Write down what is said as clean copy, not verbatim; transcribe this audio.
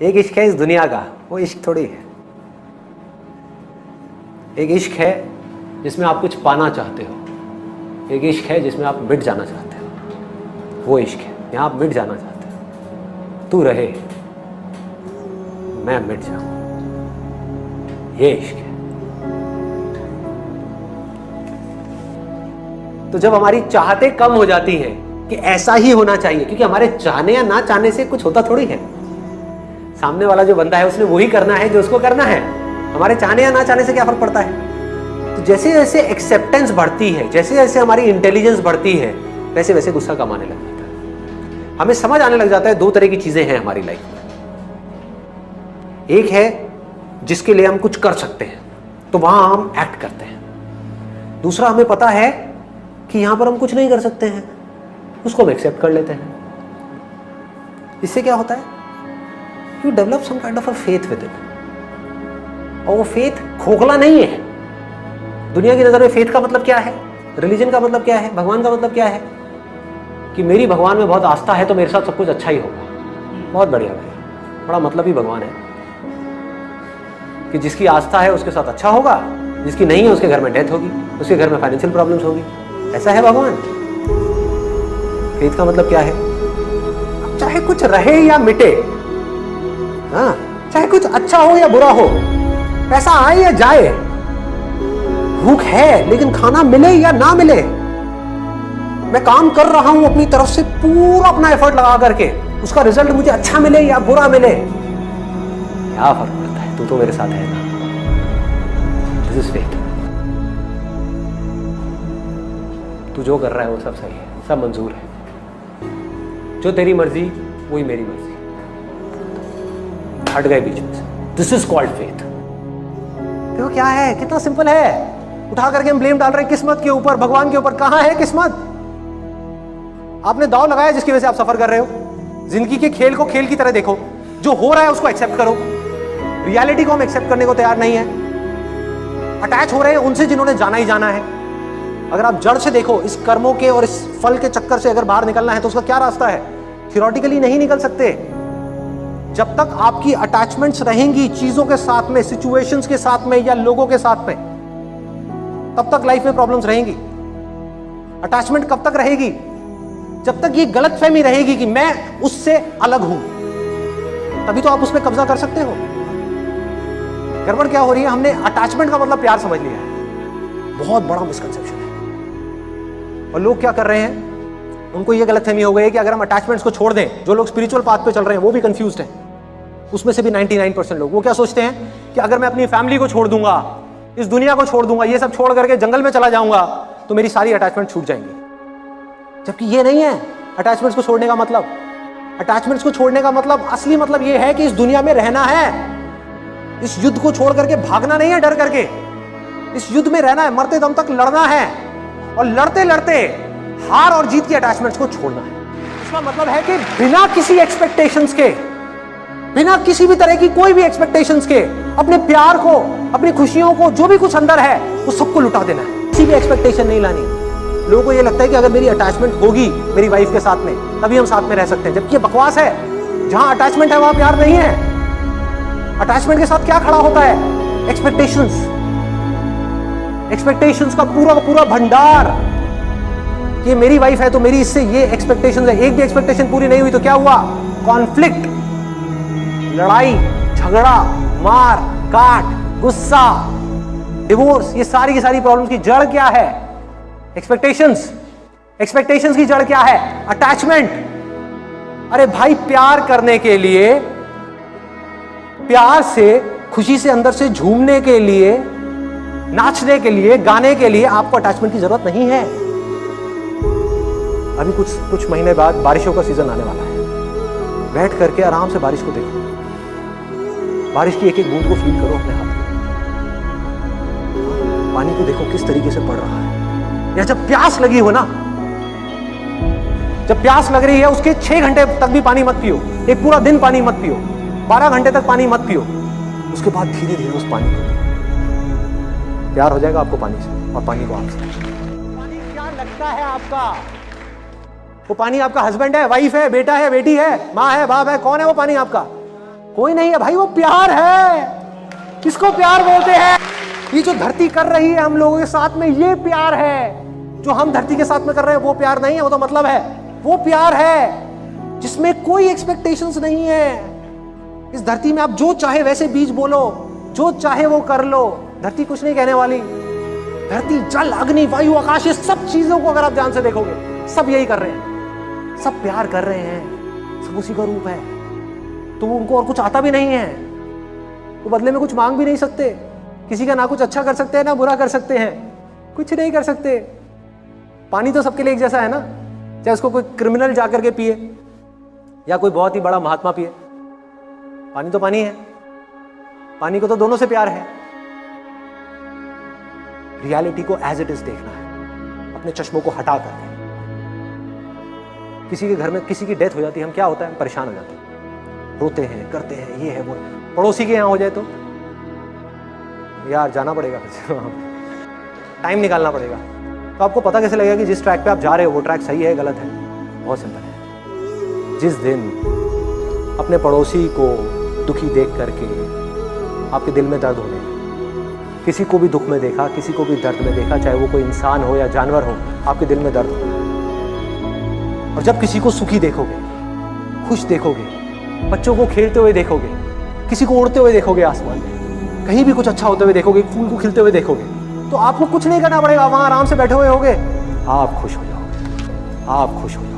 एक इश्क है इस दुनिया का, वो इश्क थोड़ी है। एक इश्क है जिसमें आप कुछ पाना चाहते हो, एक इश्क है जिसमें आप मिट जाना चाहते हो। वो इश्क है, यहाँ आप मिट जाना चाहते हो। तू रहे मैं मिट जाऊं, ये इश्क है। तो जब हमारी चाहते कम हो जाती हैं कि ऐसा ही होना चाहिए, क्योंकि हमारे चाहने या ना चाहने से कुछ होता थोड़ी है। सामने वाला जो बंदा है उसने वही करना है जो उसको करना है। हमारे चाहने या ना चाहने से क्या फर्क पड़ता है। तो जैसे जैसे एक्सेप्टेंस बढ़ती है, जैसे जैसे हमारी इंटेलिजेंस बढ़ती है, वैसे वैसे गुस्सा कम आने लग जाता है। हमें समझ आने लग जाता है दो तरह की चीजें हैं हमारी लाइफ में। एक है जिसके लिए हम कुछ कर सकते हैं तो वहां हम एक्ट करते हैं। दूसरा, हमें पता है कि यहां पर हम कुछ नहीं कर सकते हैं, उसको हम एक्सेप्ट कर लेते हैं। इससे क्या होता है, you develop some kind of a faith with it. और वो फेथ खोखला नहीं है। दुनिया की नजर में फेथ का मतलब क्या है, रिलीजन का मतलब क्या है, भगवान का मतलब क्या है कि मेरी भगवान में बहुत आस्था है तो मेरे साथ सब कुछ अच्छा ही होगा। बहुत बढ़िया भाई, बड़ा मतलब ही भगवान है कि जिसकी आस्था है उसके साथ अच्छा होगा, जिसकी नहीं है उसके घर में डेथ होगी, उसके घर में फाइनेंशियल प्रॉब्लम्स होगी। ऐसा है भगवान। फेथ का मतलब क्या है, चाहे कुछ रहे या मिटे, हाँ, चाहे कुछ अच्छा हो या बुरा हो, पैसा आए या जाए, भूख है लेकिन खाना मिले या ना मिले, मैं काम कर रहा हूं अपनी तरफ से पूरा अपना एफर्ट लगा करके, उसका रिजल्ट मुझे अच्छा मिले या बुरा मिले, क्या फर्क पड़ता है, तू तो मेरे साथ है ना। This is faith. तू जो कर रहा है वो सब सही है, सब मंजूर है। जो तेरी मर्जी वही मेरी मर्जी, हट गए बीच में से। This is called faith. देखो क्या है, कितना सिंपल है। उठा करके हम ब्लेम डाल रहे हैं किस्मत के ऊपर, भगवान के ऊपर। कहां है किस्मत? आपने दांव लगाया जिसकी वजह से आप सफर कर रहे हो। जिंदगी के खेल को खेल की तरह देखो, जो हो रहा है उसको एक्सेप्ट करो। रियलिटी को हम एक्सेप्ट करने को तैयार नहीं है, अटैच हो रहे हैं उनसे जिन्होंने जाना ही जाना है। अगर आप जड़ से देखो, इस कर्मों के और इस फल के चक्कर से अगर बाहर निकलना है तो उसका क्या रास्ता है? थियोरेटिकली नहीं निकल सकते। जब तक आपकी अटैचमेंट्स रहेंगी चीजों के साथ में, सिचुएशंस के साथ में या लोगों के साथ में, तब तक लाइफ में प्रॉब्लम्स रहेंगी। अटैचमेंट कब तक रहेगी? जब तक ये गलतफहमी रहेगी कि मैं उससे अलग हूं, तभी तो आप उस पर कब्जा कर सकते हो। गड़बड़ क्या हो रही है, हमने अटैचमेंट का मतलब प्यार समझ लिया है। बहुत बड़ा मिसकंसेप्शन है। और लोग क्या कर रहे हैं, उनको ये गलतफहमी हो गई है कि अगर हम अटैचमेंट्स को छोड़ दें, जो लोग स्पिरिचुअल पाथ पे चल रहे हैं वो भी कंफ्यूज्ड हैं। उसमें से भी 99% लोग वो क्या सोचते हैं कि अगर मैं अपनी फैमिली को छोड़ दूंगा, इस दुनिया को छोड़ दूंगा, ये सब छोड़ करके जंगल में चला जाऊंगा तो मेरी सारी अटैचमेंट छूट जाएंगी। जबकि ये नहीं है अटैचमेंट्स को छोड़ने का मतलब। अटैचमेंट्स को छोड़ने का मतलब, असली मतलब ये है कि इस दुनिया में रहना है। इस युद्ध को छोड़ करके भागना नहीं है डर करके, इस युद्ध में रहना है, मरते दम तक लड़ना है। और लड़ते लड़ते हार और जीत की अटैचमेंट्स को छोड़ना है। इसका मतलब है कि बिना किसी एक्सपेक्टेशंस के, बिना किसी भी तरह की कोई भी एक्सपेक्टेशंस के, अपने प्यार को, अपनी खुशियों को, जो भी कुछ अंदर है वो सबको लुटा देना है। किसी भी एक्सपेक्टेशन नहीं लानी। लोगों को ये लगता है कि अगर मेरी अटैचमेंट होगी मेरी वाइफ के साथ में तभी हम साथ में रह सकते हैं, जबकि ये बकवास है। जहां अटैचमेंट है वहां प्यार नहीं है। अटैचमेंट के साथ क्या खड़ा होता है? एक्सपेक्टेशंस। एक्सपेक्टेशंस का पूरा भंडार। ये मेरी वाइफ है तो मेरी इससे ये एक्सपेक्टेशंस है। एक भी एक्सपेक्टेशन पूरी नहीं हुई तो क्या हुआ? कॉन्फ्लिक्ट, लड़ाई, झगड़ा, मार काट, गुस्सा, डिवोर्स। ये सारी की सारी प्रॉब्लम्स की जड़ क्या है? एक्सपेक्टेशंस। एक्सपेक्टेशंस की जड़ क्या है? अटैचमेंट। अरे भाई, प्यार करने के लिए, प्यार से, खुशी से अंदर से झूमने के लिए, नाचने के लिए, गाने के लिए आपको अटैचमेंट की जरूरत नहीं है। अभी कुछ महीने बाद बारिशों का सीजन आने वाला है। बैठ करके आराम से बारिश को देखो, बारिश की एक एक बूंद को फील करो अपने हाथ में। पानी को देखो किस तरीके से पड़ रहा है। या जब प्यास लगी हो ना, जब प्यास लग रही है, उसके 6 घंटे तक भी पानी मत पियो, एक पूरा दिन पानी मत पियो, 12 घंटे तक पानी मत पियो। उसके बाद धीरे धीरे उस पानी को पियो। प्यार हो जाएगा आपको पानी से और पानी को आपसे। पानी क्या लगता है आपका? वो पानी आपका हस्बैंड है, वाइफ है, बेटा है, बेटी है, माँ है, बाप है? कौन है वो पानी आपका? कोई नहीं है भाई, वो प्यार है। किसको प्यार बोलते हैं? ये जो धरती कर रही है हम लोगों के साथ में, ये प्यार है। जो हम धरती के साथ में कर रहे हैं वो प्यार नहीं है, वो तो मतलब है। वो प्यार है जिसमें कोई एक्सपेक्टेशंस नहीं है। इस धरती में आप जो चाहे वैसे बीज बोलो, जो चाहे वो कर लो, धरती कुछ नहीं कहने वाली। धरती, जल, अग्नि, वायु, आकाश, ये सब चीजों को अगर आप ध्यान से देखोगे, सब यही कर रहे हैं, सब प्यार कर रहे हैं, सब उसी का रूप है। तो उनको और कुछ आता भी नहीं है, वो बदले में कुछ मांग भी नहीं सकते। किसी का ना कुछ अच्छा कर सकते हैं ना बुरा कर सकते हैं, कुछ नहीं कर सकते। पानी तो सबके लिए एक जैसा है ना, चाहे उसको कोई क्रिमिनल जाकर के पिए या कोई बहुत ही बड़ा महात्मा पिए, पानी तो पानी है। पानी को तो दोनों से प्यार है। रियलिटी को एज इट इज देखना है, अपने चश्मों को हटा कर। किसी के घर में किसी की डेथ हो जाती है, हम क्या होता है, हम परेशान हो जाते हैं, रोते हैं, करते हैं, ये है वो है। पड़ोसी के यहां हो जाए तो यार जाना पड़ेगा, टाइम निकालना पड़ेगा। तो आपको पता कैसे लगेगा कि जिस ट्रैक पे आप जा रहे हो वो ट्रैक सही है गलत है? बहुत सिंपल है। जिस दिन अपने पड़ोसी को दुखी देख करके आपके दिल में दर्द होने, किसी को भी दुख में देखा, किसी को भी दर्द में देखा, चाहे वो कोई इंसान हो या जानवर हो, आपके दिल में दर्द हो। और जब किसी को सुखी देखोगे, खुश देखोगे, बच्चों को खेलते हुए देखोगे, किसी को उड़ते हुए देखोगे आसमान में, कहीं भी कुछ अच्छा होते हुए देखोगे, फूल को खिलते हुए देखोगे, तो आपको कुछ नहीं करना पड़ेगा, वहां आराम से बैठे हुए होगे, आप खुश हो जाओगे, आप खुश हो जाओगे।